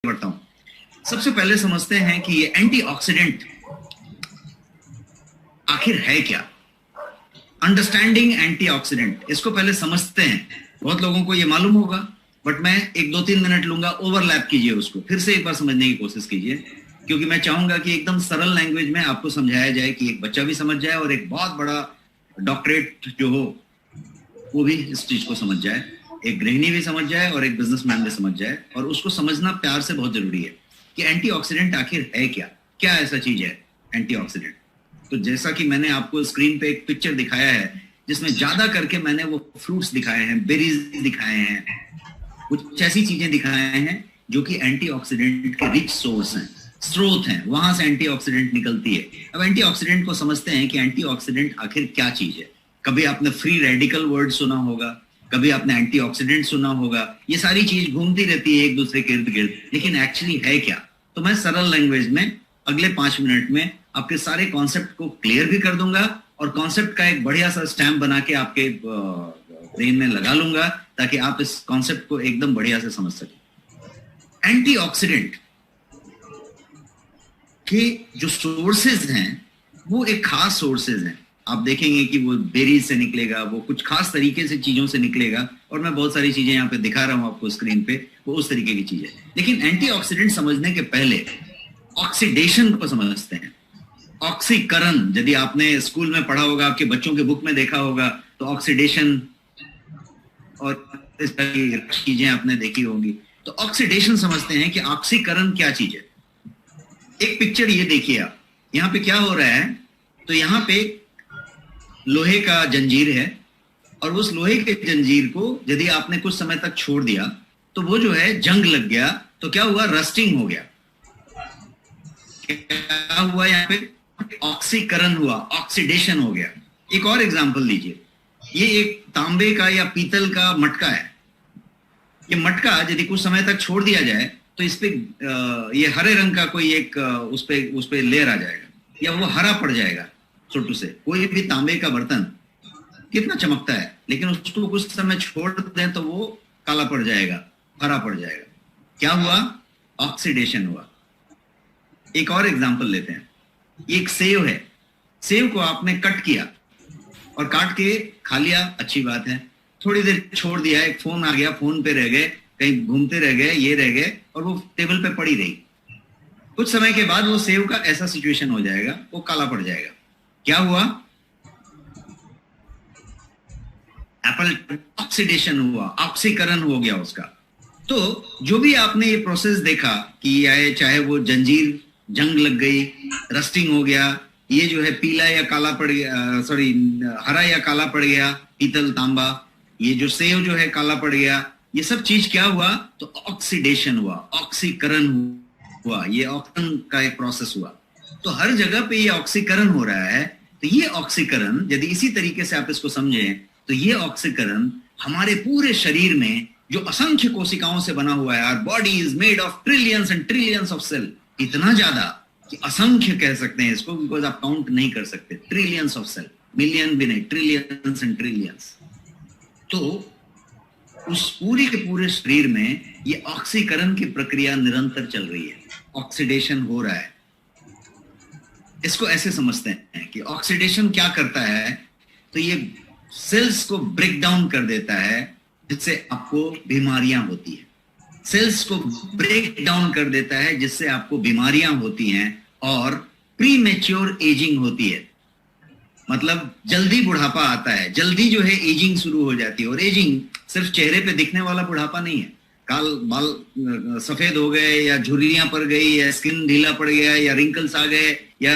बढ़ता हूं। सबसे पहले समझते हैं कि ये एंटीऑक्सीडेंट आखिर है क्या। अंडरस्टैंडिंग एंटीऑक्सीडेंट, इसको पहले समझते हैं। बहुत लोगों को ये मालूम होगा, बट मैं 1-2-3 मिनट लूंगा, ओवरलैप कीजिए उसको, फिर से एक बार समझने की कोशिश कीजिए, क्योंकि मैं चाहूंगा कि एकदम सरल लैंग्वेज में आपको समझाया जाए कि एक बच्चा भी समझ जाए और एक बहुत बड़ा डॉक्टरेट जो हो वो भी इस चीज को समझ जाए, एक गृहिणी भी समझ जाए और एक बिजनेसमैन भी समझ जाए। और उसको समझना प्यार से बहुत जरूरी है कि एंटीऑक्सीडेंट आखिर है क्या, क्या ऐसा चीज है एंटीऑक्सीडेंट। तो जैसा कि मैंने आपको स्क्रीन पे एक पिक्चर दिखाया है जिसमें ज्यादा करके मैंने वो फ्रूट्स दिखाए हैं, बेरीज दिखाए हैं, कुछ ऐसी चीजें दिखाए हैं जो कि एंटीऑक्सीडेंट के रिच सोर्स हैं, स्रोत हैं, वहां से एंटीऑक्सीडेंट निकलती है। अब एंटीऑक्सीडेंट को समझते हैं कि एंटीऑक्सीडेंट आखिर क्या चीज है। कभी आपने फ्री रेडिकल वर्ड सुना होगा, कभी आपने एंटीऑक्सीडेंट सुना होगा, ये सारी चीज घूमती रहती है एक दूसरे के इर्द गिर्द, लेकिन एक्चुअली है क्या। तो मैं सरल लैंग्वेज में अगले 5 मिनट में आपके सारे कॉन्सेप्ट को क्लियर भी कर दूंगा और कॉन्सेप्ट का एक बढ़िया सा स्टैम्प बना के आपके ब्रेन में लगा लूंगा ताकि आप इस कॉन्सेप्ट को एकदम बढ़िया से समझ सकें। एंटीऑक्सीडेंट के जो सोर्सेज हैं वो एक खास सोर्सेज हैं। आप देखेंगे कि वो बेरीज से निकलेगा, वो कुछ खास तरीके से चीजों से निकलेगा, और मैं बहुत सारी चीजें यहाँ पे दिखा रहा हूं आपको स्क्रीन पे, वो उस तरीके की चीज है। लेकिन एंटीऑक्सीडेंट समझने के पहले ऑक्सीडेशन को समझते हैं। ऑक्सीकरण, यदि आपने स्कूल में पढ़ा होगा, आपके बच्चों के बुक में देखा होगा, तो ऑक्सीडेशन और इस तरह की चीजें आपने देखी होंगी। तो ऑक्सीडेशन समझते हैं कि ऑक्सीकरण क्या चीज है। एक पिक्चर ये देखिए आप, यहाँ पे क्या हो रहा है, तो यहाँ पे लोहे का जंजीर है और उस लोहे के जंजीर को यदि आपने कुछ समय तक छोड़ दिया तो वो जो है जंग लग गया, तो क्या हुआ, रस्टिंग हो गया। क्या हुआ यहाँ पे, ऑक्सीकरण हुआ, ऑक्सीडेशन हो गया। एक और एग्जांपल लीजिए, ये एक तांबे का या पीतल का मटका है। ये मटका यदि कुछ समय तक छोड़ दिया जाए तो इस पे ये हरे रंग का कोई एक उस पे लेयर आ जाएगा या वो हरा पड़ जाएगा। छोटू से कोई भी तांबे का बर्तन कितना चमकता है, लेकिन उसको कुछ समय छोड़ दें तो वो काला पड़ जाएगा, हरा पड़ जाएगा। क्या हुआ, ऑक्सीडेशन हुआ। एक और एग्जांपल लेते हैं, एक सेव है। सेव को आपने कट किया और काट के खा लिया, अच्छी बात है। थोड़ी देर छोड़ दिया, एक फोन आ गया, फोन पे रह गए, कहीं घूमते रह गए, ये रह गए, और वो टेबल पे पड़ी रही। कुछ समय के बाद वो सेव का ऐसा सिचुएशन हो जाएगा, वो काला पड़ जाएगा। क्या हुआ, एप्पल ऑक्सीडेशन हुआ, ऑक्सीकरण हो गया उसका। तो जो भी आपने ये प्रोसेस देखा कि चाहे वो जंजीर जंग लग गई, रस्टिंग हो गया, ये जो है पीला या काला पड़ गया, सॉरी हरा या काला पड़ गया, पीतल तांबा, ये जो सेव जो है काला पड़ गया, ये सब चीज क्या हुआ, तो ऑक्सीडेशन हुआ, ऑक्सीकरण हुआ, ये ऑक्सीकरण का एक प्रोसेस हुआ। तो हर जगह पे ये ऑक्सीकरण हो रहा है। तो ये ऑक्सीकरण यदि इसी तरीके से आप इसको समझें तो ये ऑक्सीकरण हमारे पूरे शरीर में जो असंख्य कोशिकाओं से बना हुआ है, our body is made of trillions and trillions of cell, इतना ज्यादा कि असंख्य कह सकते हैं इसको, बिकॉज आप काउंट नहीं कर सकते। ट्रिलियंस ऑफ सेल, मिलियन भी नहीं, ट्रिलियंस एंड ट्रिलियंस। तो उस पूरे के पूरे शरीर में ये ऑक्सीकरण की प्रक्रिया निरंतर चल रही है, ऑक्सीडेशन हो रहा है। इसको ऐसे समझते हैं कि ऑक्सीडेशन क्या करता है, तो ये सेल्स को ब्रेक डाउन कर देता है, जिससे आपको बीमारियां होती है। सेल्स को ब्रेक डाउन कर देता है जिससे आपको बीमारियां होती हैं और प्री मैच्योर एजिंग होती है। मतलब जल्दी बुढ़ापा आता है, जल्दी जो है एजिंग शुरू हो जाती है। और एजिंग सिर्फ चेहरे पे दिखने वाला बुढ़ापा नहीं है, काल बाल सफेद हो गए या झुर्रियां पड़ गई या स्किन ढीला पड़ गया या रिंकल्स आ गए, या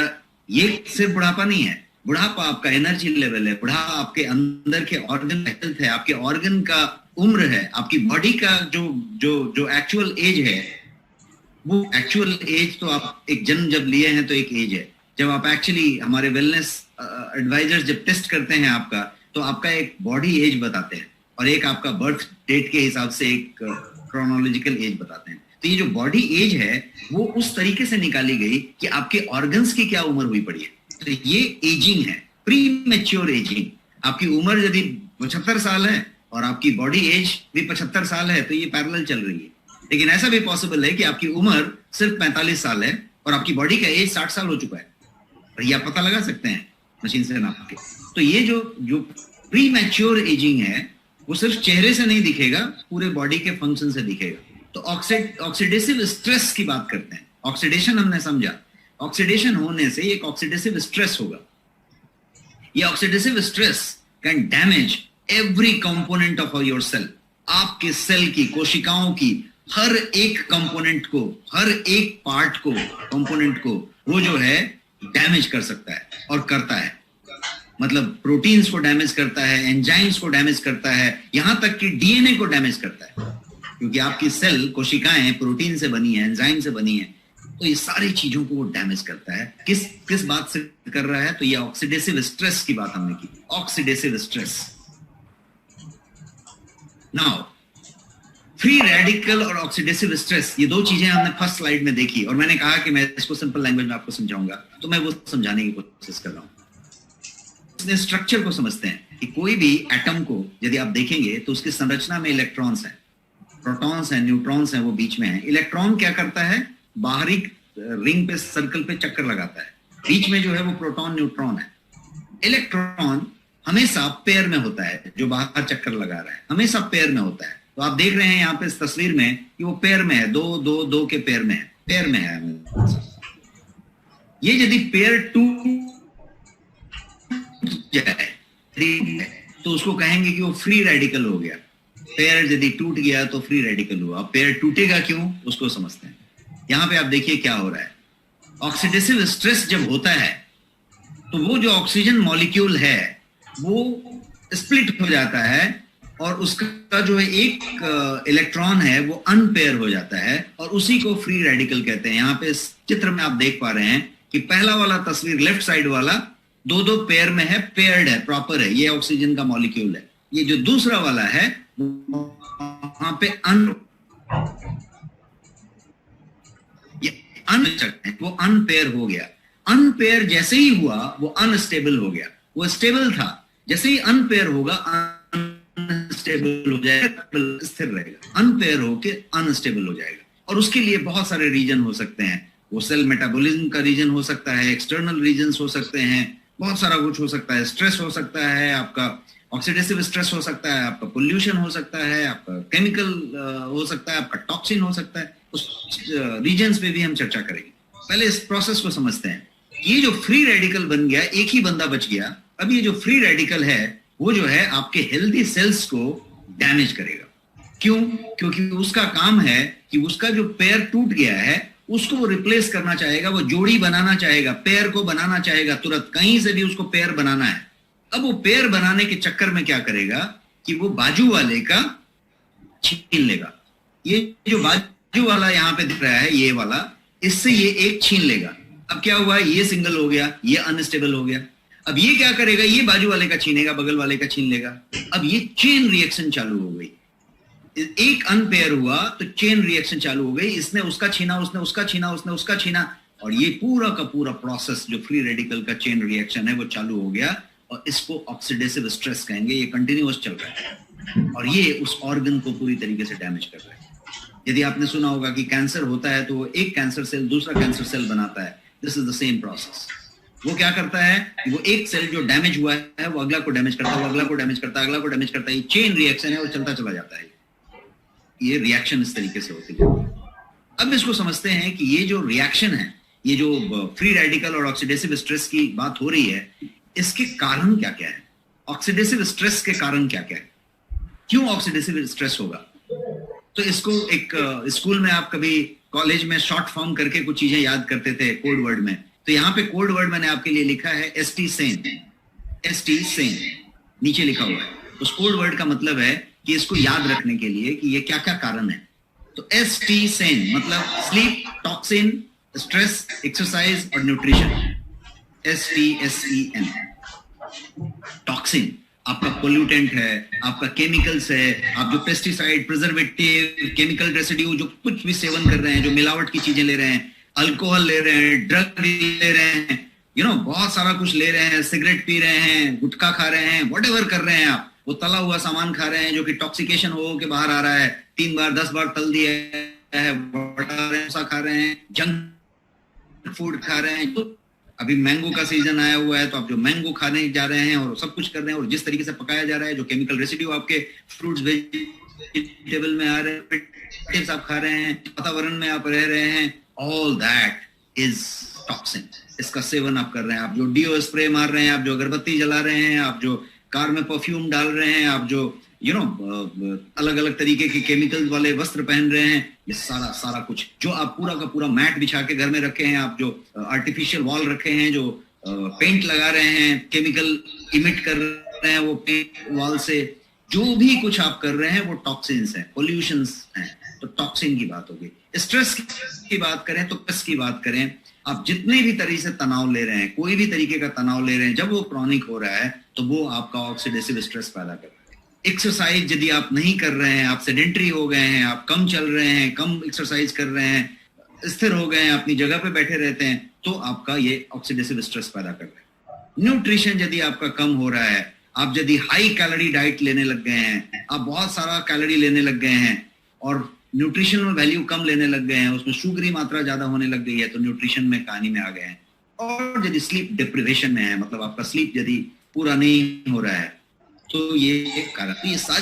ये सिर्फ बुढ़ापा नहीं है। बुढ़ापा आपका एनर्जी लेवल है, बुढ़ापा आपके अंदर के ऑर्गन हेल्थ है, आपके ऑर्गन का उम्र है, आपकी बॉडी का जो एक्चुअल एज है, वो एक्चुअल एज तो आप एक जन्म जब लिए हैं तो एक एज है। जब आप एक्चुअली हमारे वेलनेस एडवाइजर्स जब टेस्ट करते हैं आपका, तो आपका एक बॉडी एज बताते हैं और एक आपका बर्थ डेट के हिसाब से एक क्रोनोलॉजिकल एज बताते हैं। तो ये जो बॉडी एज है वो उस तरीके से निकाली गई कि आपके ऑर्गन्स की क्या उम्र हुई पड़ी है। तो ये एजिंग है, प्री मैच्योर एजिंग। आपकी उम्र यदि 75 साल है और आपकी बॉडी एज भी 75 साल है तो ये पैरेलल चल रही है। लेकिन ऐसा भी पॉसिबल है कि आपकी उम्र सिर्फ 45 साल है और आपकी बॉडी का एज 60 साल हो चुका है, और ये आप पता लगा सकते हैं मशीन से नाप के। तो ये जो प्री मैच्योर एजिंग है वो सिर्फ चेहरे से नहीं दिखेगा, पूरे बॉडी के फंक्शन से दिखेगा। तो ऑक्सीडेटिव स्ट्रेस की बात करते हैं। ऑक्सीडेशन हमने समझा, ऑक्सीडेशन होने से एक ऑक्सीडेटिव स्ट्रेस होगा। ये oxidative stress can damage every component of your cell. आपके सेल की, कोशिकाओं की हर एक कंपोनेंट को, हर एक पार्ट को, कंपोनेंट को वो जो है डैमेज कर सकता है और करता है। मतलब प्रोटीन्स को डैमेज करता है, एंजाइम्स को डैमेज करता है, यहां तक कि डीएनए को डैमेज करता है, क्योंकि आपकी सेल, कोशिकाएं प्रोटीन से बनी है, एंजाइम से बनी है। तो ये सारी चीजों को वो डैमेज करता है। किस बात से कर रहा है? तो ये ऑक्सीडेटिव स्ट्रेस की बात हमने की, oxidative stress. Now free radical और ऑक्सीडेटिव स्ट्रेस, ये दो चीजें हमने फर्स्ट स्लाइड में देखी, और मैंने कहा कि मैं इसको सिंपल लैंग्वेज में आपको समझाऊंगा, तो मैं वो समझाने की कोशिश कर रहा हूं। इसने स्ट्रक्चर को समझते हैं कि कोई भी एटम को यदि आप देखेंगे तो उसकी संरचना में इलेक्ट्रॉन्स हैं, प्रोटॉन्स हैं, न्यूट्रॉन्स हैं, वो बीच में है। इलेक्ट्रॉन क्या करता है? बाहरी रिंग पे, सर्कल पे चक्कर लगाता है, बीच में जो है वो प्रोटॉन न्यूट्रॉन है। इलेक्ट्रॉन हमेशा पेयर में होता है, जो बाहर चक्कर लगा रहा है हमेशा पेयर में होता है। तो आप देख रहे हैं यहाँ पे इस तस्वीर में कि वो पेयर में है, दो के पेयर में है, पेयर में है। ये यदि पेयर टूट जाए तो उसको कहेंगे कि वो फ्री रेडिकल हो गया। पेयर यदि टूट गया तो फ्री रेडिकल हुआ। पेयर टूटेगा क्यों, उसको समझते हैं। यहां पे आप देखिए क्या हो रहा है। ऑक्सीडेटिव स्ट्रेस जब होता है तो वो जो ऑक्सीजन मॉलिक्यूल है वो स्प्लिट हो जाता है, और उसका जो है एक इलेक्ट्रॉन है वो अनपेयर हो जाता है, और उसी को फ्री रेडिकल कहते हैं। यहाँ पे इस चित्र में आप देख पा रहे हैं कि पहला वाला तस्वीर, लेफ्ट साइड वाला, दो पेयर में है, पेयर्ड है, प्रॉपर है, ये ऑक्सीजन का मॉलिक्यूल है। ये जो दूसरा वाला है वहां पे वो अनपेयर हो गया। अनपेयर जैसे ही हुआ वो अनस्टेबल हो गया। वो स्टेबल था, जैसे ही अनपेयर होगा अनस्टेबल हो जाएगा, स्थिर रहेगा। अनपेयर होके अनस्टेबल हो जाएगा, और उसके लिए बहुत सारे रीजन हो सकते हैं। वो सेल मेटाबॉलिज्म का रीजन हो सकता है, एक्सटर्नल रीजन हो सकते हैं, बहुत सारा कुछ हो सकता है। स्ट्रेस हो सकता है, आपका ऑक्सीडेटिव स्ट्रेस हो सकता है, आपका पोल्यूशन हो सकता है, आपका केमिकल हो सकता है, आपका टॉक्सिन हो सकता है। उस रीजन्स पे भी हम चर्चा करेंगे। पहले इस प्रोसेस को समझते हैं। ये जो फ्री रेडिकल बन गया, एक ही बंदा बच गया। अब ये जो फ्री रेडिकल है वो जो है आपके हेल्दी सेल्स को डैमेज करेगा। क्यों? क्योंकि उसका काम है कि उसका जो पेयर टूट गया है उसको वो रिप्लेस करना चाहेगा, वो जोड़ी बनाना चाहेगा, पेयर को बनाना चाहेगा तुरंत, कहीं से भी उसको पेयर बनाना है। अब वो पेयर बनाने के चक्कर में क्या करेगा कि वो बाजू वाले का छीन लेगा। ये जो बाजू वाला यहाँ पे दिख रहा है, ये वाला, इससे ये एक छीन लेगा। अब क्या हुआ, ये सिंगल हो गया, ये अनस्टेबल हो गया। अब ये क्या करेगा, ये बाजू वाले का छीनेगा, बगल वाले का छीन लेगा। अब ये चेन रिएक्शन चालू हो गई। एक अनपेयर हुआ तो चेन रिएक्शन चालू हो गई। इसने उसका छीना, उसने उसका छीना, उसने उसका छीना, और ये पूरा का पूरा प्रोसेस जो फ्री रेडिकल का चेन रिएक्शन है वो चालू हो गया, और इसको ऑक्सीडेटिव स्ट्रेस कहेंगे। ये कंटिन्यूअस चल रहा है और ये उस ऑर्गन को पूरी तरीके से डैमेज कर रहा है। यदि आपने सुना होगा कि कैंसर होता है तो एक कैंसर सेल दूसरा कैंसर सेल बनाता है। This is the same process. वो क्या करता है, वो एक सेल जो डैमेज हुआ है वो अगला को डैमेज करता है, वो अगला को डैमेज करता है, अगला को डैमेज करता है। ये चेन रिएक्शन है, वो चलता चला जाता है। ये रिएक्शन इस तरीके से होती है। अब इसको समझते हैं कि ये जो रिएक्शन है, ये जो फ्री रेडिकल और ऑक्सीडेटिव स्ट्रेस की बात हो रही है, इसके कारण क्या क्या है, ऑक्सीडेटिव स्ट्रेस के कारण क्या क्या है, क्यों ऑक्सीडेटिव स्ट्रेस होगा। तो इसको एक स्कूल में आप कभी कॉलेज में शॉर्ट फॉर्म करके कुछ चीजें याद करते थे कोड वर्ड में। तो यहाँ पे कोड वर्ड मैंने आपके लिए लिखा है एसटी सेन। एसटी सेन नीचे लिखा हुआ है। उस कोड वर्ड का मतलब है कि इसको याद रखने के लिए कि ये क्या क्या कारण है। तो एसटी सेन मतलब स्लीप, टॉक्सिन, स्ट्रेस, एक्सरसाइज और न्यूट्रिशन। STSEN। टॉक्सिन आपका पोल्यूटेंट है, आपका केमिकल्स है, आप जो पेस्टिसाइड, प्रिजर्वेटिव, केमिकल रेसिड्यू जो कुछ भी सेवन कर रहे हैं, जो मिलावट की चीजें ले रहे हैं, अल्कोहल ले रहे हैं, ड्रग ले रहे हैं, बहुत सारा कुछ ले रहे हैं, सिगरेट पी रहे हैं, गुटखा खा रहे हैं, व्हाटएवर कर रहे हैं आप, वो तला हुआ सामान खा रहे हैं जो कि टॉक्सिकेशन हो के बाहर आ रहा है। 3 बार 10 बार तल दिया है, खा रहे हैं, जंक फूड खा रहे हैं। तो अभी मैंगो का सीजन आया हुआ है, तो आप जो मैंगो खाने जा रहे हैं और सब कुछ कर रहे हैं, और जिस तरीके से पकाया जा रहा है, जो केमिकल रेसिड्यू आपके फ्रूट्स वेजिटेबल में आ रहे हैं, आप खा रहे हैं, वातावरण में आप रह रहे हैं, ऑल दैट इज टॉक्सिन। इसका सेवन आप कर रहे हैं, आप जो डीओ स्प्रे मार रहे हैं, आप जो अगरबत्ती जला रहे हैं, आप जो कार में परफ्यूम डाल रहे हैं, आप जो अलग अलग तरीके के केमिकल वाले वस्त्र पहन रहे हैं, ये सारा कुछ जो आप पूरा का पूरा मैट बिछा के घर में रखे हैं, आप जो आर्टिफिशियल वॉल रखे हैं, जो पेंट लगा रहे हैं, केमिकल इमिट कर रहे हैं वो पेंट वॉल से, जो भी कुछ आप कर रहे हैं वो टॉक्सिन्स हैं, पोल्यूशंस हैं। तो टॉक्सिन की बात होगी। स्ट्रेस की बात करें तो स्ट्रेस की बात करें, आप जितने भी तरीके से तनाव ले रहे हैं, कोई भी तरीके का तनाव ले रहे हैं, जब वो क्रॉनिक हो रहा है तो वो आपका ऑक्सीडेटिव स्ट्रेस पैदा कर रहा है। एक्सरसाइज यदि आप नहीं कर रहे हैं, आप सेडेंटरी हो गए हैं, आप कम चल रहे हैं, कम एक्सरसाइज कर रहे हैं, स्थिर हो गए हैं, अपनी जगह पे बैठे रहते हैं, तो आपका ये ऑक्सीडेटिव स्ट्रेस पैदा कर रहा है। न्यूट्रिशन यदि आपका कम हो रहा है, आप यदि हाई कैलोरी डाइट लेने लग गए हैं, आप बहुत सारा कैलोरी लेने लग गए हैं और न्यूट्रिशनल वैल्यू कम लेने लग गए हैं, उसमें शुगरी मात्रा ज्यादा होने लग गई है, तो न्यूट्रिशन में कहानी में आ गए हैं। और यदि स्लीप डिप्रिवेशन में है, मतलब आपका स्लीप यदि पूरा नहीं हो रहा है, तो ये एक कारण, ये सारे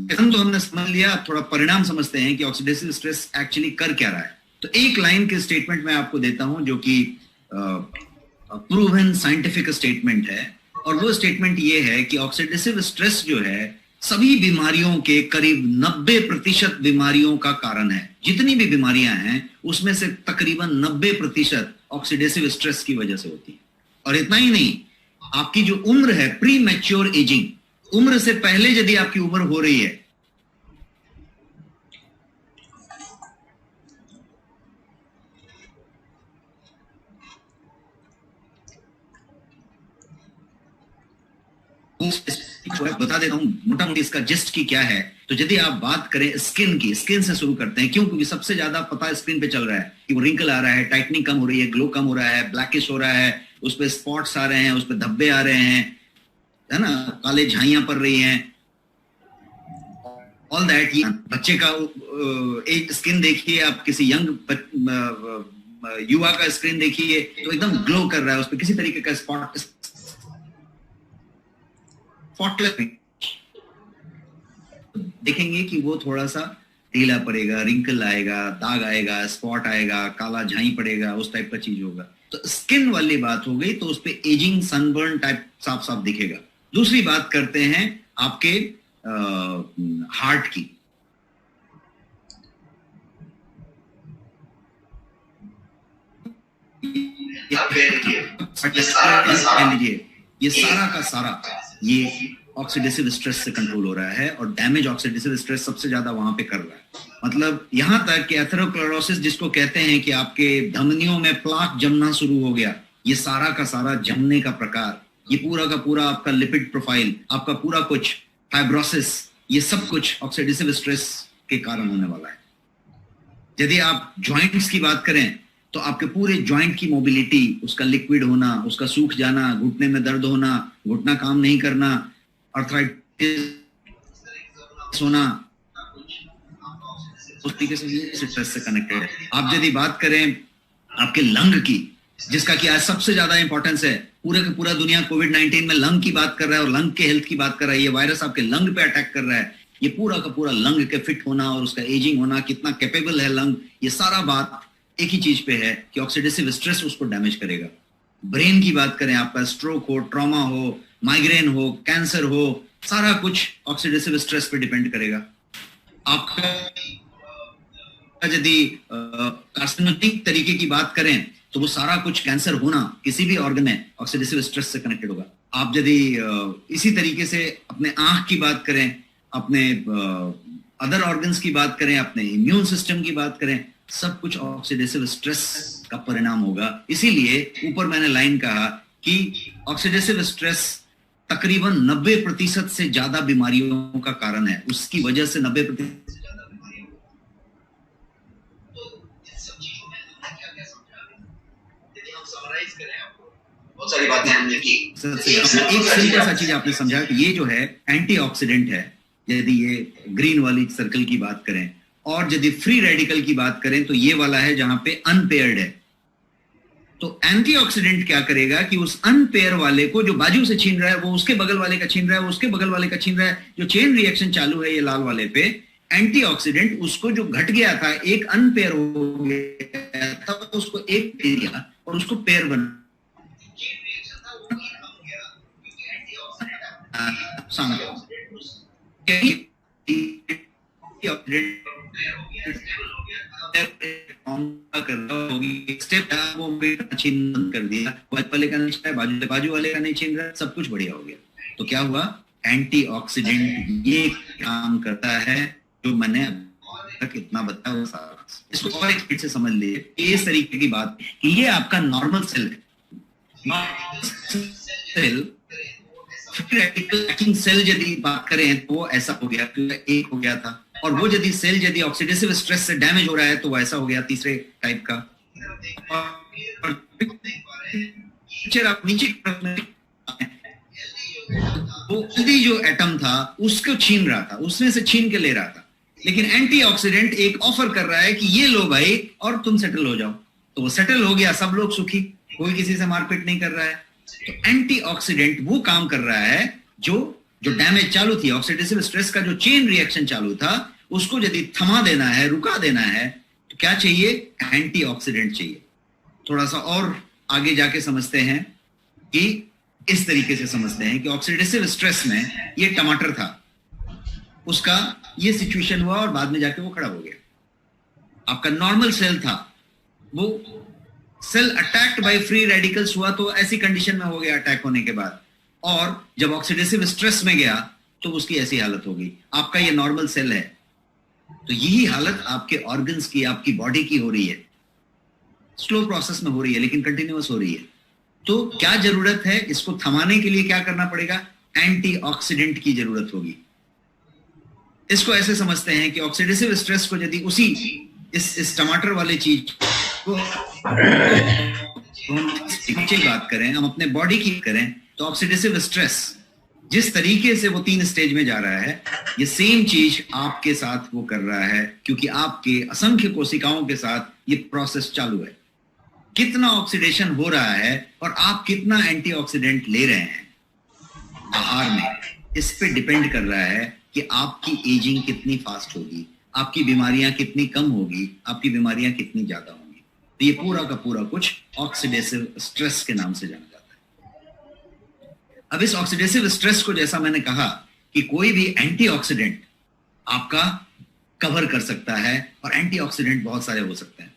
तो हमने समझ लिया, थोड़ा परिणाम समझते हैं कि ऑक्सीडेटिव स्ट्रेस एक्चुअली कर क्या रहा है। तो एक लाइन के स्टेटमेंट मैं आपको देता हूं जो कि प्रूवन साइंटिफिक स्टेटमेंट है, और वो स्टेटमेंट ये है कि ऑक्सीडेटिव स्ट्रेस जो है सभी बीमारियों के करीब 90% बीमारियों का कारण है। जितनी भी बीमारियां हैं उसमें से तकरीबन 90% ऑक्सीडेटिव स्ट्रेस की वजह से होती है। और इतना ही नहीं, आपकी जो उम्र है, प्री मैच्योर एजिंग, उम्र से पहले यदि आपकी उम्र हो रही है, बता देता हूं मोटा मोटी इसका जिस्ट की क्या है। तो यदि आप बात करें स्किन की, स्किन से शुरू करते हैं, क्यों? क्योंकि सबसे ज्यादा पता स्क्रीन पे चल रहा है कि वो रिंकल आ रहा है, टाइटनिंग कम हो रही है, ग्लो कम हो रहा है, ब्लैकिश हो रहा है, उस पे स्पॉट्स आ रहे हैं, उस पे धब्बे आ रहे हैं, है ना, काले झाइयां पड़ रही हैं, ऑल दैट। बच्चे का एक स्किन देखिए, आप किसी यंग युवा का स्क्रीन देखिए तो एकदम ग्लो कर रहा है, उस पर किसी तरीके का स्पॉटलेस, देखेंगे कि वो थोड़ा सा ढीला पड़ेगा, रिंकल आएगा, दाग आएगा, स्पॉट आएगा, काला झाई पड़ेगा, उस टाइप का चीज होगा। तो स्किन वाली बात हो गई, तो उस पे एजिंग, सनबर्न टाइप साफ साफ दिखेगा। दूसरी बात करते हैं आपके हार्ट की। ये सारा का सारा ये ऑक्सीडेटिव स्ट्रेस से कंट्रोल हो रहा है, और डैमेज ऑक्सीडेटिव स्ट्रेस सबसे ज्यादा वहां पे कर रहा है। मतलब यहां तक कि एथेरोस्क्लेरोसिस जिसको कहते हैं कि आपके धमनियों में प्लाक जमना शुरू हो गया, ये सारा का सारा जमने का प्रकार, ये पूरा का पूरा आपका लिपिड प्रोफाइल, आपका पूरा कुछ फाइब्रोसिस, ये सब कुछ ऑक्सीडेटिव स्ट्रेस के कारण होने वाला है। यदि आप जॉइंट्स की बात करें तो आपके पूरे जॉइंट की मोबिलिटी, उसका लिक्विड होना, उसका सूख जाना, घुटने में दर्द होना, घुटना काम नहीं करना, आर्थराइटिस होना, उस तरीके से स्ट्रेस से कनेक्टेड है। आप यदि बात करें आपके लंग की, जिसका कि आज सबसे ज्यादा इंपॉर्टेंस है, पूरे की पूरा दुनिया कोविड-19 में लंग की बात कर रहा है और लंग के हेल्थ की बात कर रहा है। ये वायरस आपके लंग पे अटैक कर रहा है, ये पूरा का पूरा लंग के फिट होना और उसका एजिंग होना, कितना कैपेबल है लंग, ये सारा बात एक ही चीज पे है कि ऑक्सीडेटिव स्ट्रेस उसको डैमेज करेगा। ब्रेन की बात करें, आपका स्ट्रोक हो, ट्रॉमा हो, माइग्रेन हो, कैंसर हो, सारा कुछ ऑक्सीडेटिव स्ट्रेस पे डिपेंड करेगा। आपका यदि कार्सिनोजेनिक तरीके की बात करें तो वो सारा कुछ, कैंसर होना किसी भी ऑर्गन में ऑक्सीडेटिव स्ट्रेस से कनेक्टेड होगा। आप यदि इसी तरीके से अपने आंख की बात करें, अपने अदर ऑर्गन्स की बात करें, अपने इम्यून सिस्टम की बात करें, सब कुछ ऑक्सीडेटिव स्ट्रेस का परिणाम होगा। इसीलिए ऊपर मैंने लाइन कहा कि ऑक्सीडेटिव स्ट्रेस तकरीबन 90% से ज्यादा बीमारियों का कारण है, उसकी वजह से 90% बहुत सारी बातें हमने की। एक सिंपल सा चीज आपने समझा कि ये जो है एंटीऑक्सीडेंट है, यदि ये ग्रीन वाली सर्कल की बात करें, और यदि फ्री रेडिकल की बात करें तो ये वाला है जहां पे अनपेयर्ड है। तो एंटीऑक्सीडेंट क्या करेगा कि उस अनपेयर वाले को जो बाजू से छीन रहा है वो उसके बगल वाले का छीन रहा है, वो उसके बगल वाले का छीन रहा है, जो चेन रिएक्शन चालू है ये लाल वाले पे, एंटीऑक्सीडेंट उसको जो घट गया था, एक अनपेयर हो गया था, उसको एक दे दिया और उसको पेयर बना स्टेप वो छीन कर दिया, वाले का नहीं छीन रहा, बाजू वाले का नहीं छीन रहा, सब कुछ बढ़िया हो गया। तो क्या हुआ, एंटीऑक्सीडेंट ये काम करता है जो मैंने तक इतना बताया सारा। इसको और एक स्पीड से समझ लीजिए, इस तरीके की बात कि ये आपका नॉर्मल सेल है। सेल रेडिकल सेल यदि बात करें तो वो ऐसा हो गया, एक हो गया था, और वो यदि सेल यदि ऑक्सीडेटिव स्ट्रेस से डैमेज हो रहा है तो वो ऐसा हो गया तीसरे टाइप का। और आप नीचे वो जो एटम था उसको छीन रहा था, उसमें से छीन के ले रहा था, लेकिन एंटीऑक्सीडेंट एक ऑफर कर रहा है कि ये लो भाई और तुम सेटल हो जाओ। तो वो सेटल हो गया, सब लोग सुखी, कोई किसी से मारपीट नहीं कर रहा है। तो एंटीऑक्सीडेंट वो काम कर रहा है जो डैमेज चालू थी, ऑक्सीडेटिव स्ट्रेस का जो चेन रिएक्शन चालू था, उसको यदि थमा देना है, रुका देना है, तो क्या चाहिए, एंटीऑक्सीडेंट चाहिए। थोड़ा सा और आगे जाके समझते हैं कि इस तरीके से समझते हैं कि ऑक्सीडेटिव स्ट्रेस में ये टमाटर था, उसका ये सिचुएशन हुआ और बाद में जाके वो खड़ा हो गया। आपका नॉर्मल सेल था, वो cell attacked by free radicals हुआ तो ऐसी कंडीशन में हो गया अटैक होने के बाद, और जब ऑक्सीडेटिव स्ट्रेस में गया तो उसकी ऐसी हालत हो गई। आपका ये नॉर्मल सेल है, तो यही हालत आपके ऑर्गन्स की, आपकी बॉडी की हो रही है। स्लो प्रोसेस में हो रही है लेकिन कंटिन्यूअस हो रही है। तो क्या जरूरत है, इसको थमाने के लिए क्या करना पड़ेगा, एंटीऑक्सीडेंट की जरूरत होगी। इसको ऐसे समझते हैं कि ऑक्सीडेटिव स्ट्रेस को यदि उसी इस टमाटर वाले चीज को नीचे बात करें, हम अपने बॉडी की करें, तो ऑक्सीडेटिव स्ट्रेस जिस तरीके से वो 3 स्टेज में जा रहा है, ये सेम चीज आपके साथ वो कर रहा है, क्योंकि आपके असंख्य कोशिकाओं के साथ ये प्रोसेस चालू है। कितना ऑक्सीडेशन हो रहा है और आप कितना एंटीऑक्सीडेंट ले रहे हैं आहार में, इस पे डिपेंड कर रहा है कि आपकी एजिंग कितनी फास्ट होगी, आपकी बीमारियां कितनी कम होगी, आपकी बीमारियां कितनी ज्यादा होंगी। तो ये पूरा का पूरा कुछ ऑक्सीडेटिव स्ट्रेस के नाम से जाना जाता है। अब इस ऑक्सीडेटिव स्ट्रेस को, जैसा मैंने कहा कि कोई भी एंटीऑक्सीडेंट आपका कवर कर सकता है, और एंटीऑक्सीडेंट बहुत सारे हो सकते हैं।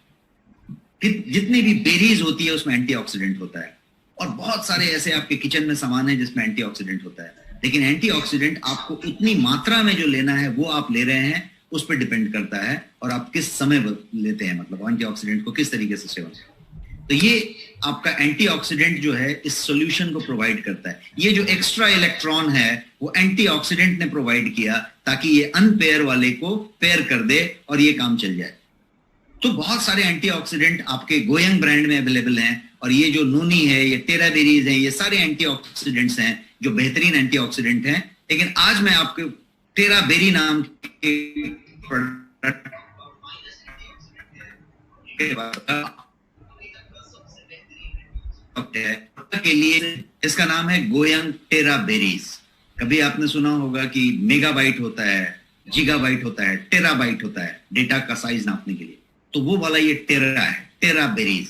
जितनी भी बेरीज होती है उसमें एंटीऑक्सीडेंट होता है, और बहुत सारे ऐसे आपके किचन में सामान है जिसमें एंटीऑक्सीडेंट होता है। लेकिन एंटीऑक्सीडेंट आपको उतनी मात्रा में जो लेना है वो आप ले रहे हैं, उस पर डिपेंड करता है, और आप किस समय लेते हैं, मतलब एंटीऑक्सीडेंट को किस तरीके से सेवन। तो ये आपका एंटीऑक्सीडेंट जो है इस सॉल्यूशन को प्रोवाइड करता है। ये जो एक्स्ट्रा इलेक्ट्रॉन है वो एंटीऑक्सीडेंट ने प्रोवाइड किया ताकि ये अनपेयर वाले को पेयर कर दे और ये काम चल जाए। तो बहुत सारे एंटीऑक्सीडेंट आपके गोयंग ब्रांड में अवेलेबल हैं, और ये जो नूनी है, ये टेराबेरीज हैं, ये सारे एंटीऑक्सीडेंट्स हैं जो बेहतरीन एंटीऑक्सीडेंट हैं। लेकिन आज मैं आपको टेराबेरी नाम के प्रोडक्ट के लिए, इसका नाम है गोयंग टेराबेरीज। कभी आपने सुना होगा कि मेगाबाइट होता है, जीगाबाइट होता है, टेराबाइट होता है डेटा का साइज नापने के लिए, तो वो वाला ये टेरा है, टेराबेरीज।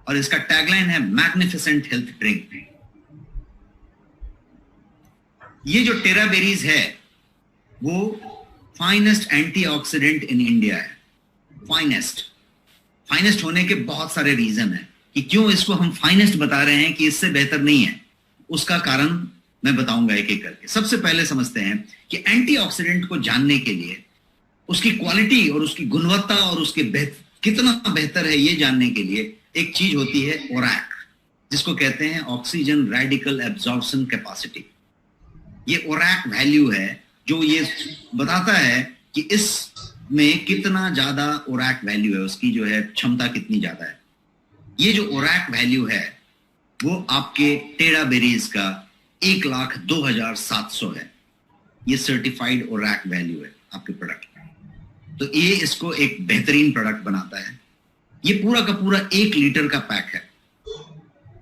और इसका टैगलाइन है मैग्निफिसेंट हेल्थ ड्रिंक। ये जो टेराबेरीज है वो फाइनेस्ट एंटीऑक्सीडेंट इन इंडिया है। फाइनेस्ट होने के बहुत सारे रीजन है कि क्यों इसको हम फाइनेस्ट बता रहे हैं कि इससे बेहतर नहीं है। उसका कारण मैं बताऊंगा एक एक करके। सबसे पहले समझते हैं कि एंटीऑक्सीडेंट को जानने के लिए उसकी क्वालिटी और उसकी गुणवत्ता और उसके कितना बेहतर है ये जानने के लिए एक चीज होती है ओरैक, जिसको कहते हैं ऑक्सीजन रेडिकल एब्जॉर्प्शन कैपेसिटी। ये ओरैक वैल्यू है जो ये बताता है कि इस में कितना ज्यादा ओरैक वैल्यू है, उसकी जो है क्षमता कितनी ज्यादा है। ये जो ओरैक वैल्यू है वो आपके टेरा बेरीज का 1,02,700 है। ये सर्टिफाइड ओरैक वैल्यू है आपके प्रोडक्ट का। तो ये इसको एक बेहतरीन प्रोडक्ट बनाता है। ये पूरा का पूरा 1 लीटर का पैक है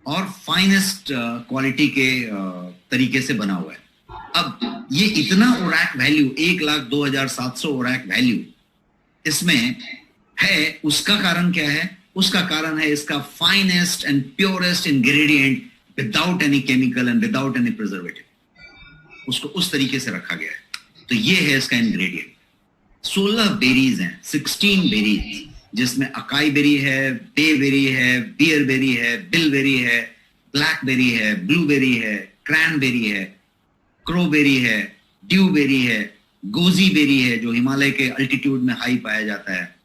और फाइनेस्ट क्वालिटी के तरीके से बना हुआ है। अब ये इतना ओरैक वैल्यू 1,02,700 ओरैक वैल्यू इसमें है, उसका कारण क्या है? उसका कारण है इसका finest and purest ingredient without any chemical and without any preservative, उसको उस तरीके से रखा गया है। तो ये है इसका इंग्रेडिएंट। 16 बेरीज हैं, 16 बेरीज, जिसमें अकाई बेरी है, बे बेरी है, बियर बेरी है, बिलबेरी है, ब्लैक बेरी है, ब्लूबेरी है, क्रैनबेरी है, क्रोबेरी है, ड्यूबेरी है, गोजी बेरी है जो हिमालय के अल्टीट्यूड में हाई पाया जाता है,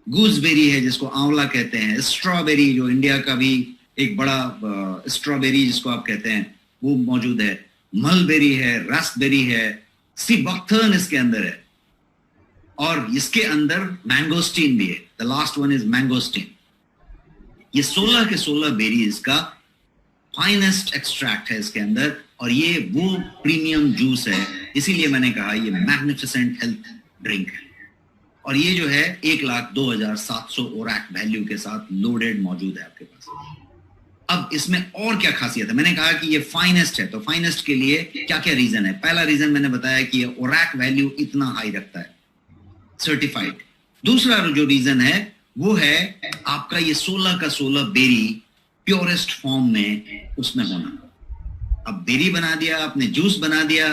गूसबेरी है जिसको आंवला कहते हैं, स्ट्रॉबेरी जो इंडिया का भी एक बड़ा स्ट्रॉबेरी जिसको आप कहते हैं वो मौजूद है, मलबेरी है, रास्पबेरी है, सी बकथर्न इसके अंदर है, और इसके अंदर मैंगोस्टीन भी है। The last one is mangosteen. ये 16 के 16 बेरीज का फाइनेस्ट एक्सट्रैक्ट है इसके अंदर, और ये वो प्रीमियम जूस है, इसीलिए मैंने कहा ये मैग्निफिसेंट हेल्थ ड्रिंक है। और ये जो है 1,02,700 ओरैक वैल्यू के साथ लोडेड मौजूद है आपके पास। अब इसमें और क्या खासियत है? मैंने कहा कि ये फाइनेस्ट है, तो फाइनेस्ट के लिए क्या क्या रीजन है? पहला रीजन मैंने बताया कि ये ओरैक वैल्यू इतना हाई रखता है, सर्टिफाइड। दूसरा जो रीजन है वो है आपका ये 16 का 16 बेरी प्योरेस्ट फॉर्म में उसमें होना। अब बेरी बना दिया आपने, जूस बना दिया,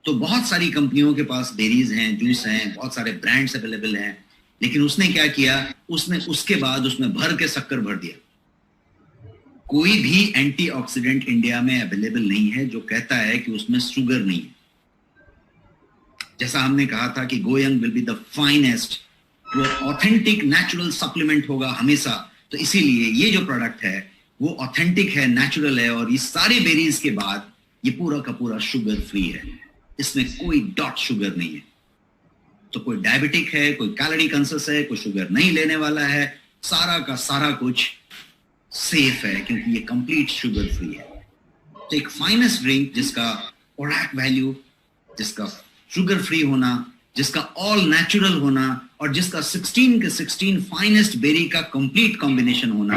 तो बहुत सारी कंपनियों के पास बेरीज हैं, जूस हैं, बहुत सारे ब्रांड्स अवेलेबल हैं, लेकिन उसने क्या किया, उसने उसके बाद उसमें भर के शक्कर भर दिया। कोई भी एंटीऑक्सीडेंट इंडिया में अवेलेबल नहीं है जो कहता है कि उसमें शुगर नहीं है। जैसा हमने कहा था कि going will be the finest, वो ऑथेंटिक नेचुरल सप्लीमेंट होगा हमेशा, तो इसीलिए ये जो प्रोडक्ट है वो ऑथेंटिक है, नेचुरल है, और ये सारे बेरीज के बाद ये पूरा का पूरा शुगर फ्री है, इसमें कोई डॉट शुगर नहीं है। तो कोई डायबिटिक है, कोई कैलोरी कॉन्शियस है, कोई शुगर नहीं लेने वाला है, सारा का सारा कुछ सेफ है क्योंकि ये कंप्लीट शुगर फ्री है। तो एक फाइनेस्ट ड्रिंक जिसका ओरैक वैल्यू, जिसका शुगर फ्री होना, जिसका ऑल नेचुरल होना, और जिसका 16 के 16 फाइनेस्ट बेरी का कंप्लीट कॉम्बिनेशन होना,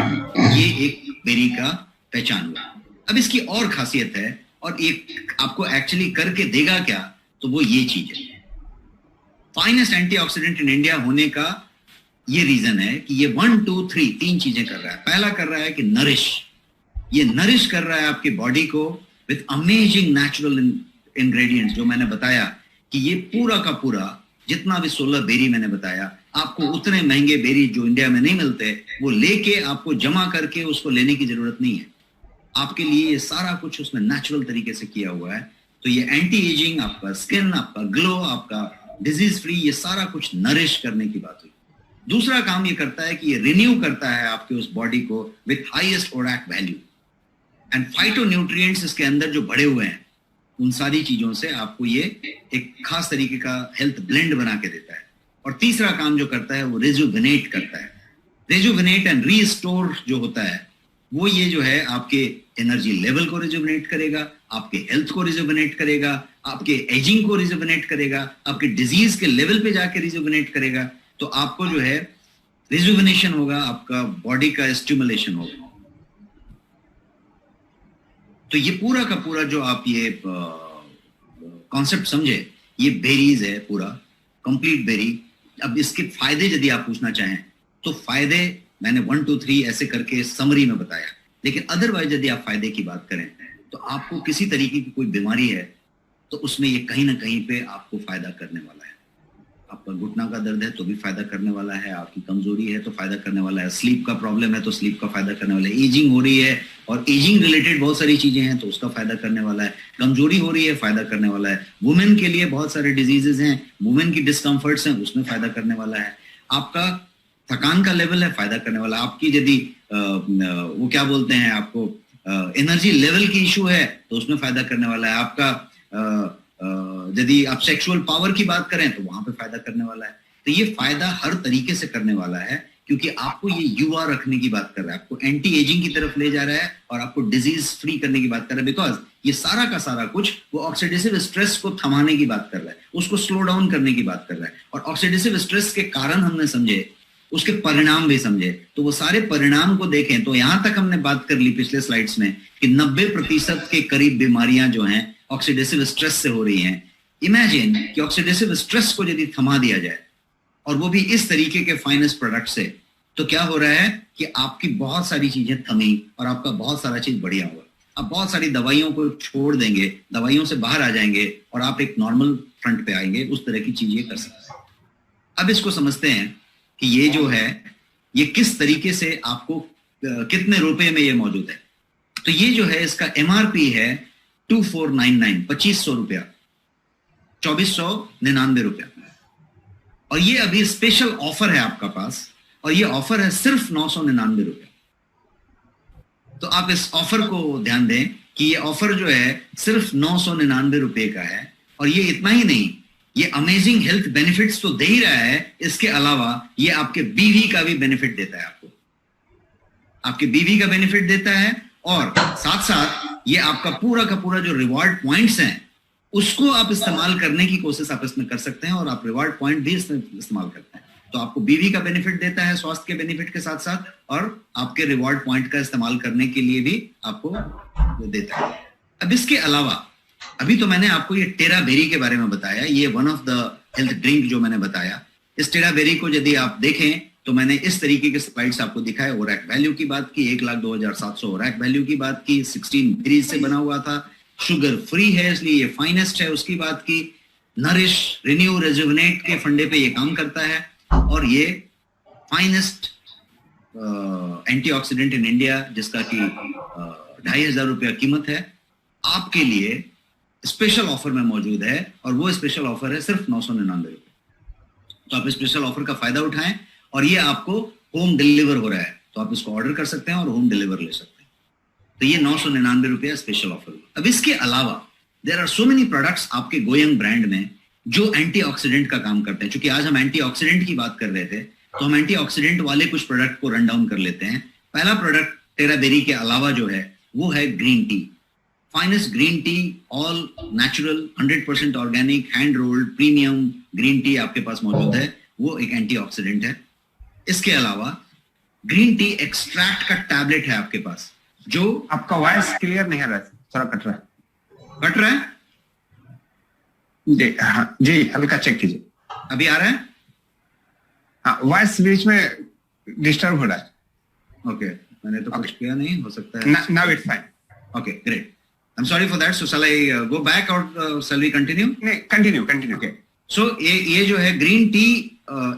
ये एक बेरी का पहचान हुआ। अब इसकी और खासियत है, और एक आपको एक्चुअली करके देगा क्या, तो वो ये चीज है। फाइनेस्ट एंटीऑक्सीडेंट इन इंडिया होने का ये रीजन है कि ये 1 2 3 3 चीजें कर रहा है। पहला कर रहा है कि नरिश, ये नरिश कर रहा है आपकी बॉडी को विद अमेजिंग नेचुरल इंग्रेडिएंट्स। जो मैंने बताया कि ये पूरा का पूरा जितना भी 16 बेरी मैंने बताया, आपको उतने महंगे बेरी जो इंडिया में नहीं मिलते वो लेके आपको जमा करके उसको लेने की जरूरत नहीं है। आपके लिए ये सारा कुछ उसमें नेचुरल तरीके से किया हुआ है। तो ये एंटी एजिंग, आपका स्किन, आपका ग्लो, आपका डिजीज फ्री, ये सारा कुछ नरिश करने की बात हुई। दूसरा काम ये करता है कि ये रिन्यू करता है आपके उस बॉडी को with highest ORAC value, and phytonutrients इसके अंदर जो बढ़े हुए हैं उन सारी चीजों से आपको ये एक खास तरीके का हेल्थ ब्लेंड बना के देता है। और तीसरा काम जो करता है वो रिजुविनेट करता है। रिजुविनेट एंड रीस्टोर जो होता है वो ये जो है आपके एनर्जी लेवल को रिजुविनेट करेगा, आपके हेल्थ को रिजुविनेट करेगा, आपके एजिंग को रिजुविनेट करेगा, आपके डिजीज के लेवल पे जाके रिजुविनेट करेगा। तो आपको जो है रिजुविनेशन होगा, आपका बॉडी का स्टिमुलेशन होगा। तो ये पूरा का पूरा जो आप ये कॉन्सेप्ट समझे, ये बेरीज है पूरा कंप्लीट बेरी। अब इसके फायदे यदि आप पूछना चाहें तो फायदे मैंने 1 2 3 ऐसे करके समरी में बताया, लेकिन अदरवाइज यदि आप फायदे की बात करें तो आपको किसी तरीके की कोई बीमारी है तो उसमें ये कहीं ना कहीं पे आपको फायदा करने वाला है। आपका घुटना का दर्द है तो भी फायदा करने वाला है, आपकी कमजोरी है तो फायदा करने वाला है, स्लीप का प्रॉब्लम है तो स्लीप का फायदा करने वाला है, एजिंग हो रही है और एजिंग रिलेटेड बहुत सारी चीजें हैं तो उसका फायदा करने वाला है, कमजोरी हो रही है फायदा करने वाला है, वुमेन के लिए बहुत सारे डिजीजेस हैं, वुमेन की डिस्कम्फर्ट्स हैं उसमें फायदा करने वाला है, आपका थकान का लेवल है फायदा करने वाला, आपकी यदि वो क्या बोलते हैं आपको एनर्जी लेवल की इशू है तो उसमें फायदा करने वाला है, आपका यदि आप सेक्सुअल पावर की बात करें तो वहां पे फायदा करने वाला है। तो ये फायदा हर तरीके से करने वाला है क्योंकि आपको ये युवा रखने की बात कर रहा है, आपको एंटी एजिंग की तरफ ले जा रहा है और आपको डिजीज फ्री करने की बात कर रहा है, बिकॉज ये सारा का सारा कुछ वो ऑक्सीडेटिव स्ट्रेस को थमाने की बात कर रहा है, उसको स्लो डाउन करने की बात कर रहा है। और ऑक्सीडेटिव स्ट्रेस के कारण हमने समझे, उसके परिणाम भी समझे, तो वो सारे परिणाम को देखें तो यहां तक हमने बात कर ली पिछले स्लाइड्स में कि 90% के करीब बीमारियां जो हैं ऑक्सीडेटिव स्ट्रेस से हो रही हैं। इमेजिन कि ऑक्सीडेटिव स्ट्रेस को यदि थमा दिया जाए और वो भी इस तरीके के फाइनेस्ट प्रोडक्ट से, तो क्या हो रहा है कि आपकी बहुत सारी चीजें थमी और आपका बहुत सारा चीज बढ़िया होगा। आप बहुत सारी दवाइयों को छोड़ देंगे, दवाइयों से बाहर आ जाएंगे और आप एक नॉर्मल फ्रंट पे आएंगे, उस तरह की चीजें कर सकते हैं। अब इसको समझते हैं कि ये जो है ये किस तरीके से आपको कितने रुपए में ये मौजूद है। तो ये जो है इसका MRP है 2499, 2500 रुपया, 2499 रुपया। और ये अभी स्पेशल ऑफर है आपका पास, और ये ऑफर है सिर्फ 999 रुपया। तो आप इस ऑफर को ध्यान दें कि ये ऑफर जो है सिर्फ 999 रुपए का है। और ये इतना ही नहीं, ये अमेजिंग हेल्थ बेनिफिट्स तो दे ही रहा है, इसके अलावा ये आपके बीवी का भी बेनिफिट देता है, आपको आपके बीवी का बेनिफिट देता है, और साथ साथ ये आपका पूरा का पूरा जो रिवॉर्ड पॉइंट्स हैं उसको आप इस्तेमाल करने की कोशिश आप इसमें कर सकते हैं, और आप रिवॉर्ड पॉइंट भी इसमें इस्तेमाल करते हैं। तो आपको बीवी का बेनिफिट देता है स्वास्थ्य के बेनिफिट के साथ साथ, और आपके रिवॉर्ड पॉइंट का इस्तेमाल करने के लिए भी आपको देता है। अब इसके अलावा अभी तो मैंने आपको ये टेरा बेरी के बारे में बताया, ये one of the health drink जो मैंने बताया। इस टेरा बेरी को यदि आप देखें तो मैंने इस तरीके के स्लाइड्स आपको दिखाए। ओरैक वैल्यू की बात की, 1,02,700 ओरैक वैल्यू की बात की, 16 बेरीज से बना हुआ था, शुगर फ्री है इसलिए ये फाइनेस्ट है उसकी बात की, नरिश रिन्यू रेजुविनेट के फंडे पे ये काम करता है, और ये फाइनेस्ट एंटीऑक्सीडेंट इन इंडिया जिसका कि 2,500 रुपया कीमत है, आपके लिए स्पेशल ऑफर में मौजूद है। और वो स्पेशल ऑफर है सिर्फ 999 रुपए। तो आप स्पेशल ऑफर का फायदा उठाएं, और ये आपको होम डिलीवर हो रहा है, तो आप इसको ऑर्डर कर सकते हैं और होम डिलीवर ले सकते हैं। तो ये 999 रुपया स्पेशल ऑफर। अब इसके अलावा there are so many products आपके गोयंग ब्रांड में जो एंटीऑक्सीडेंट का काम करते हैं। चूंकि आज हम एंटीऑक्सीडेंट की बात कर रहे थे, तो हम एंटीऑक्सीडेंट वाले कुछ प्रोडक्ट को रन डाउन कर लेते हैं। पहला प्रोडक्ट टेरा बेरी के अलावा जो है वो है green tea, finest green tea, all natural, 100% organic, hand rolled premium green tea आपके पास मौजूद है, वो एक एंटीऑक्सीडेंट है। इसके अलावा ग्रीन टी एक्सट्रैक्ट का टैबलेट है आपके पास, जो आपका वॉइस क्लियर नहीं आ रहा है, थोड़ा कट रहा है जी। हाँ जी, हल्का चेक कीजिए। अभी आ रहा है? हाँ, वॉइस बीच में डिस्टर्ब हो रहा है। ओके, मैंने तो कुछ किया नहीं, हो सकता है। Now it's fine. Okay, great. I'm sorry for that. So shall I go back or shall we continue? नहीं, continue. Okay. So ये जो है ग्रीन टी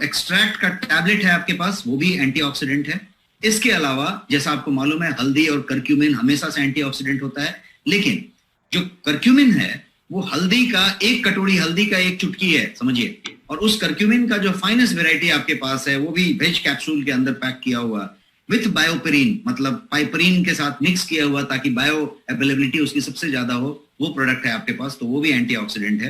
एक्सट्रैक्ट का टैबलेट है आपके पास, वो भी एंटीऑक्सीडेंट है। इसके अलावा जैसा आपको मालूम है, हल्दी और करक्यूमिन हमेशा से एंटीऑक्सीडेंट होता है, लेकिन जो करक्यूमिन है वो हल्दी का, एक कटोरी हल्दी का एक चुटकी है समझिए, और उस करक्यूमिन का जो फाइनेस्ट वेराइटी आपके पास है वो भी वेज कैप्सूल के अंदर पैक किया हुआ विथ बायोपेरिन, मतलब पाइपरीन के साथ मिक्स किया हुआ ताकि बायो अवेलेबिलिटी उसकी सबसे ज्यादा हो, वो प्रोडक्ट है आपके पास। तो वो भी एंटीऑक्सीडेंट है,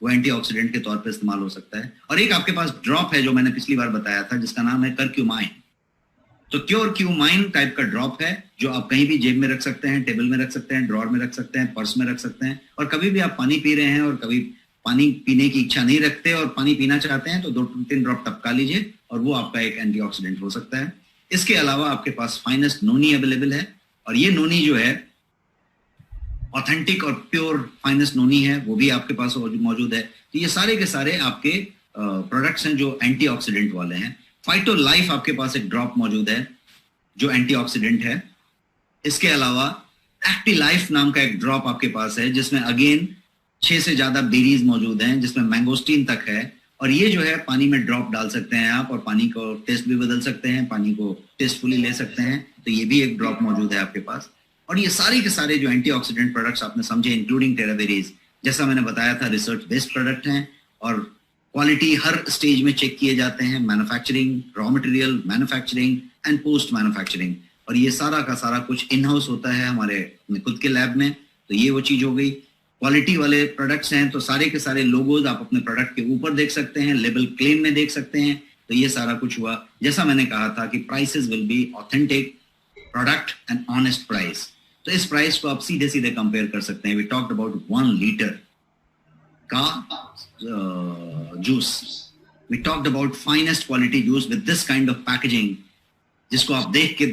वो एंटीऑक्सीडेंट के तौर पे इस्तेमाल हो सकता है। और एक आपके पास ड्रॉप है जो मैंने पिछली बार बताया था, जिसका नाम है करक्यूमाइन। तो क्योर क्यूमाइन टाइप का ड्रॉप है जो आप कहीं भी जेब में रख सकते हैं, टेबल में रख सकते हैं, ड्रॉर में रख सकते हैं, पर्स में रख सकते हैं। और कभी भी आप पानी पी रहे हैं और कभी पानी पीने की इच्छा नहीं रखते और पानी पीना चाहते हैं, तो 2-3 ड्रॉप टपका लीजिए और वो आपका एक एंटीऑक्सीडेंट हो सकता है। इसके अलावा आपके पास फाइनेस्ट नोनी अवेलेबल है, और ये नोनी जो है ऑथेंटिक और प्योर फाइनेस्ट नोनी है, वो भी आपके पास मौजूद है। तो ये सारे के सारे आपके प्रोडक्ट्स हैं जो एंटीऑक्सीडेंट वाले हैं। फाइटो लाइफ आपके पास एक ड्रॉप मौजूद है जो एंटीऑक्सीडेंट है। इसके अलावा एक्टी लाइफ नाम का एक ड्रॉप आपके पास है जिसमें अगेन 6 से ज्यादा बेरीज मौजूद हैं, जिसमें मैंगोस्टीन तक है। और ये जो है पानी में ड्रॉप डाल सकते हैं आप, और पानी को टेस्ट भी बदल सकते हैं, पानी को टेस्टफुली ले सकते हैं। तो ये भी एक ड्रॉप मौजूद है आपके पास। और ये सारे के सारे जो एंटीऑक्सीडेंट प्रोडक्ट्स आपने समझे, इंक्लूडिंग टेराबेरीज, जैसा मैंने बताया था, रिसर्च बेस्ड प्रोडक्ट हैं और क्वालिटी हर स्टेज में चेक किए जाते हैं, manufacturing, raw material, manufacturing and post manufacturing. और ये सारा का सारा कुछ इन हाउस होता है हमारे खुद के लैब में। तो ये वो चीज हो गई। क्वालिटी वाले प्रोडक्ट्स हैं तो सारे के सारे लोगोज आप अपने प्रोडक्ट के ऊपर देख सकते हैं, लेबल क्लेम में देख सकते हैं, तो ये सारा कुछ हुआ। जैसा मैंने कहा था कि prices will be authentic product and honest price. तो इस प्राइस को आप सीधे सीधे कंपेयर कर सकते हैं। वी टॉक्ड अबाउट 1 लीटर का juice, we talked about finest quality juice with this kind of packaging, जिसको आप देख के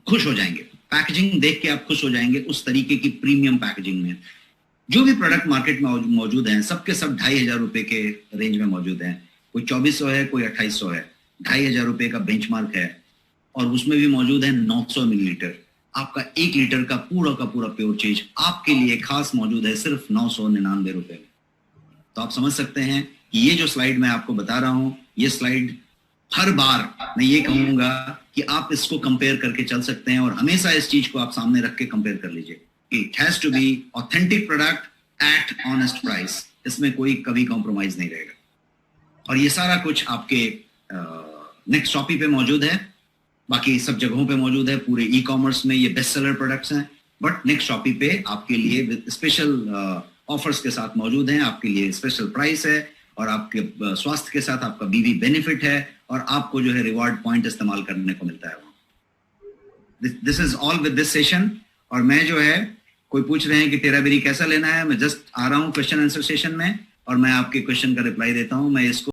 खुश हो जाएंगे। पैकेजिंग देख के आप खुश हो जाएंगे, उस तरीके की प्रीमियम पैकेजिंग में। जो भी प्रोडक्ट मार्केट में मौजूद हैं, सबके सब 2,500 रुपए के रेंज में मौजूद हैं। कोई 2400 है, कोई 2800 है। 2,500 रुपए का बेंचमार्क है, और उसमें भी मौजूद है 900 मिलीलीटर। आपका 1 लीटर का पूरा प्योर चीज आपके लिए खास मौजूद है सिर्फ 999 रुपए में। तो आप समझ सकते हैं कि ये जो स्लाइड मैं आपको बता रहा हूं, ये स्लाइड हर बार मैं ये कहूंगा कि आप इसको कंपेयर करके चल सकते हैं, और हमेशा इस चीज को आप सामने रख के कंपेयर कर लीजिए। It has to be authentic product at honest price. इसमें कोई कभी कॉम्प्रोमाइज नहीं रहेगा। और ये सारा कुछ आपके नेक्स्ट शॉपी पे मौजूद है, बाकी सब जगहों पे मौजूद है। पूरे ई कॉमर्स में ये बेस्ट सेलर प्रोडक्ट्स हैं, बट नेक्स्ट शॉपी पे आपके लिए स्पेशल ऑफर्स के साथ मौजूद हैं। आपके लिए स्पेशल प्राइस है, और आपके स्वास्थ्य के साथ आपका बीवी बेनिफिट है, और आपको जो है रिवॉर्ड पॉइंट इस्तेमाल करने को मिलता है। This is all with this session. और मैं जो है, कोई पूछ रहे हैं कि टेराबेरी कैसा लेना है, मैं जस्ट आ रहा हूँ क्वेश्चन आंसर सेशन में, और मैं आपके क्वेश्चन का रिप्लाई देता हूँ। मैं इसको